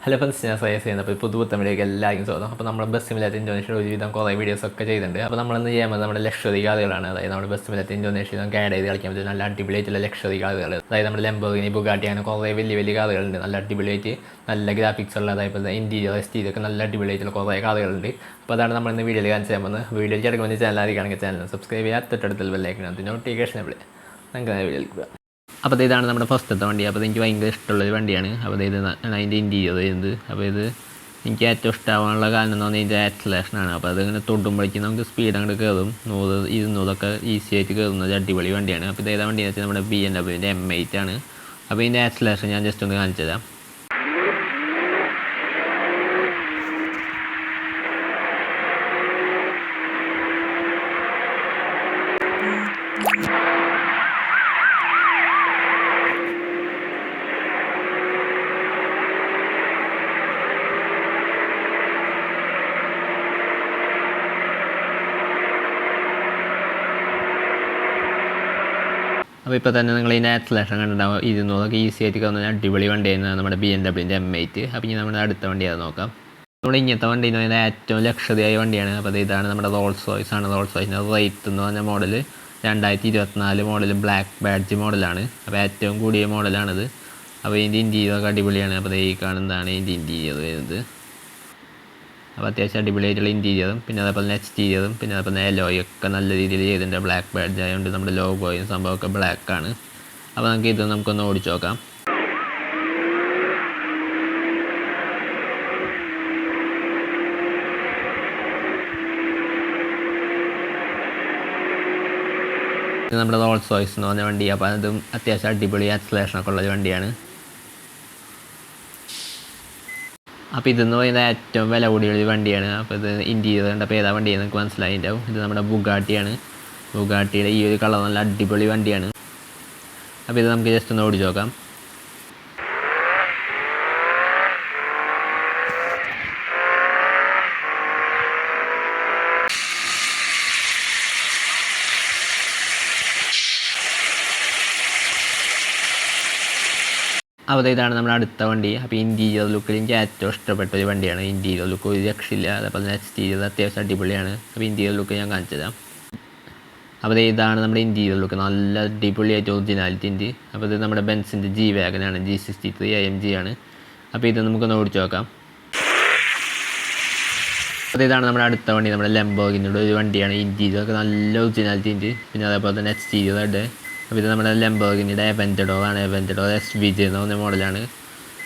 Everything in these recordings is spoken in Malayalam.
ഹലോ ഫ്രണ്ട്സ്, ഞാൻ സജസ്റ്റ് ചെയ്യുന്നത് അപ്പോൾ പുതുപുത്തമിലേക്ക് എല്ലാവർക്കും സ്വാഗതം. അപ്പോൾ നമ്മൾ ബസ് സിമുലേറ്റർ ഇന്തോനേഷ്യയിൽ ഒരുവിധം കുറേ വീഡിയോസ് ഒക്കെ ചെയ്തിട്ടുണ്ട്. അപ്പോൾ നമ്മളിന്ന് ചെയ്യുന്നത് നമ്മുടെ ലക്ഷറി കാറുകളാണ്. അതായത് നമ്മുടെ ബസ് സിമുലേറ്റർ ഇന്തോനേഷ്യയിൽ നമുക്ക് ആഡ് ചെയ്ത് കളിക്കാൻ പറ്റും നല്ല അടിപൊളിയായിട്ടുള്ള ലക്ഷറി കാറുകൾ. അതായത് നമ്മുടെ ലംബോർഗിനി, ബുഗാട്ടി അങ്ങനെ കുറേ വലിയ വലിയ കാറുകളുണ്ട്. നല്ല അടിപൊളിയായിട്ട് നല്ല ഗ്രാഫിക്സ് ഉള്ള, അതേപോലെ ഇൻറ്റീരിയർ എക്സ്റ്റീരിയർ ഒക്കെ നല്ല അടിപൊളിയായിട്ടുള്ള കുറേ കാറുകളുണ്ട്. അപ്പോൾ അതാണ് നമ്മളിന്ന് വീഡിയോയിൽ കാണിച്ച് തരുന്നത്. വീഡിയോയിൽ കിടക്കുമ്പോൾ ചാനൽ ആയിരിക്കുകയാണെങ്കിൽ ചാനൽ സബ്സ്ക്രൈബ് ചെയ്യാൻ തൊട്ടടുത്തുള്ള ബെല്ലൈക്കൺ നോട്ടിഫിക്കേഷൻ വിളി നമുക്ക് വീഡിയോയിൽ പോകാം. അപ്പോൾ ഇതാണ് നമ്മുടെ ഫസ്റ്റത്തെ വണ്ടി. അപ്പോൾ എനിക്ക് ഭയങ്കര ഇഷ്ടമുള്ളൊരു വണ്ടിയാണ്. അപ്പോൾ ഇത് അതിൻ്റെ ഇൻറ്റീരിയർ വരുന്നത്. അപ്പോൾ ഇത് എനിക്ക് ഏറ്റവും ഇഷ്ടമാകാനുള്ള കാരണം എന്ന് പറഞ്ഞാൽ ഇതിൻ്റെ ആക്സലേഷനാണ്. അപ്പോൾ അതിങ്ങനെ തൊടുമ്പോഴേക്കും നമുക്ക് സ്പീഡ് അങ്ങോട്ട് കയറും. 100-200 ഈസി ആയിട്ട് കയറുന്നത് അടിപൊളി വണ്ടിയാണ്. അപ്പോൾ ഇതേതാ വണ്ടിയെന്ന് വെച്ചാൽ നമ്മുടെ BMW M8 ആണ്. അപ്പോൾ ഇതിൻ്റെ ആക്സലേഷൻ ഞാൻ ജസ്റ്റ് ഒന്ന് കാണിച്ചു തരാം. അപ്പോൾ ഇപ്പോൾ തന്നെ നിങ്ങൾ ഇതിൻ്റെ ആക്സലേഷൻ കണ്ടിട്ടുണ്ടാവും. 200 ഈസി ആയിട്ട് കയറുന്ന അടിപൊളി വണ്ടിയായിരുന്നു നമ്മുടെ BMW M8. അപ്പോൾ ഇനി നമ്മുടെ അടുത്ത വണ്ടി അത് നോക്കാം. നമ്മുടെ ഇങ്ങനത്തെ വണ്ടി എന്ന് പറയുന്നത് ഏറ്റവും ലക്ഷറിയായ വണ്ടിയാണ്. അപ്പോൾ ഇതാണ് നമ്മുടെ റോൾസ് റോയ്സ് ആണ്. റോൾസ് റോയ്സിൻ്റെ റേറ്റ് എന്ന് പറഞ്ഞ മോഡൽ 2024 മോഡൽ ബ്ലാക്ക് ബാഡ്ജ് മോഡലാണ്. അപ്പോൾ ഏറ്റവും കൂടിയ മോഡലാണിത്. അപ്പോൾ ഇതിൻ്റെ ഇൻറ്റീരിയറൊക്കെ അടിപൊളിയാണ്. അപ്പോൾ ഈ കാണുന്നതാണ് ഇതിൻ്റെ ഇൻറ്റീരിയർ വരുന്നത്. അപ്പോൾ അത്യാവശ്യം അടിപൊളിയായിട്ടുള്ള ഇൻറ്റീരിയറും പിന്നെ അതേപോലെ എക്സ്റ്റീരിയറും പിന്നെ അതേപോലെ എലോയൊക്കെ നല്ല രീതിയിൽ ചെയ്തിട്ടുണ്ട്. ബ്ലാക്ക് ബാഡ്ജ് ആയതുകൊണ്ട് നമ്മുടെ ലോഗോയും സംഭവമൊക്കെ ബ്ലാക്കാണ്. അപ്പോൾ നമുക്ക് ഇത് നമുക്കൊന്ന് ഓടിച്ചു നോക്കാം. ഇത് നമ്മുടെ റോൾസ് റോയ്സ് എന്ന് പറഞ്ഞ വണ്ടി. അപ്പോൾ അതും അത്യാവശ്യം അടിപൊളി ആക്സലേഷനൊക്കെ ഉള്ളൊരു വണ്ടിയാണ്. അപ്പോൾ ഇതെന്ന് പറയുന്നത് ഏറ്റവും വില കൂടിയൊരു വണ്ടിയാണ്. അപ്പോൾ ഇത് ഇൻറ്റീരിയർ കണ്ടപ്പോൾ ഏതാ വണ്ടിയെന്ന് നമുക്ക് മനസ്സിലായിട്ടുണ്ടാവും. ഇത് നമ്മുടെ ബുഗാട്ടിയാണ്. ബുഗാട്ടിയുടെ ഈ ഒരു കളർ നല്ല അടിപൊളി വണ്ടിയാണ്. അപ്പോൾ ഇത് നമുക്ക് ജസ്റ്റ് ഒന്ന് ഓടിച്ച് നോക്കാം. അപ്പോൾ ഇതാണ് നമ്മുടെ അടുത്ത വണ്ടി. അപ്പോൾ ഇൻറ്റീരിയർ ലുക്കിൽ എനിക്ക് ഏറ്റവും ഇഷ്ടപ്പെട്ട ഒരു വണ്ടിയാണ്. ഇൻറ്റീരിയർ ലുക്ക് ഒരു രക്ഷയില്ല. അതേപോലെ തന്നെ എക്സ്റ്റീരിയർ അത്യാവശ്യം അടിപൊളിയാണ്. അപ്പോൾ ഇൻറ്റീരിയർ ലുക്ക് ഞാൻ കാണിച്ചു തരാം. അപ്പോൾ ഇതാണ് നമ്മുടെ ഇൻറ്റീരിയർ ലുക്ക്. നല്ല അടിപൊളിയായിട്ട് ഒറിജിനാലിറ്റി ഉണ്ട്. അപ്പോൾ ഇത് നമ്മുടെ ബെൻസിൻ്റെ G വാഗനാണ്. G63 AMG ആണ്. അപ്പോൾ ഇത് നമുക്കൊന്ന് ഓടിച്ചു നോക്കാം. അപ്പോൾ ഇതാണ് നമ്മുടെ അടുത്ത വണ്ടി. നമ്മുടെ ലംബോർഗിനിയുടെ ഒരു വണ്ടിയാണ്. ഇൻറ്റീരിയറൊക്കെ നല്ല ഒറിജിനാലിറ്റി ഉണ്ട്. പിന്നെ അതേപോലെ തന്നെ എക്സ്റ്റീരിയർ ഉണ്ട്. അപ്പോൾ ഇത് നമ്മുടെ ലംബോർഗിനിയുടെ അവെഞ്ചഡോർ ആണ്. അവെഞ്ചഡോർ SVJ എന്ന് പറഞ്ഞ മോഡലാണ്.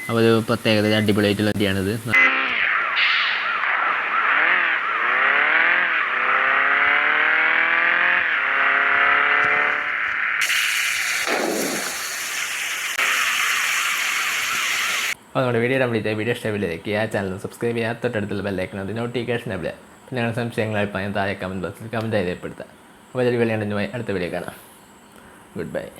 അപ്പോൾ ഒരു പ്രത്യേകത അടിപൊളിയായിട്ടുള്ള വണ്ടിയാണിത്. അപ്പോൾ നമ്മുടെ വീഡിയോ വീഡിയോ ഇഷ്ടമില്ലേക്ക് ആ ചാനൽ സബ്സ്ക്രൈബ് ചെയ്യാൻ തൊട്ടടുത്തുള്ള ബെല്ലൈക്കൺ നോട്ടിഫിക്കേഷൻ എവിടെ. പിന്നെ ഞങ്ങളുടെ സംശയങ്ങൾ താഴെ കമൻറ്റ് ബോക്സിൽ കമൻറ്റ് ചെയ്തപ്പെടുത്താം. അപ്പോൾ ഒരു വീഡിയോ അടുത്ത വീഡിയോ കാണാം. Goodbye.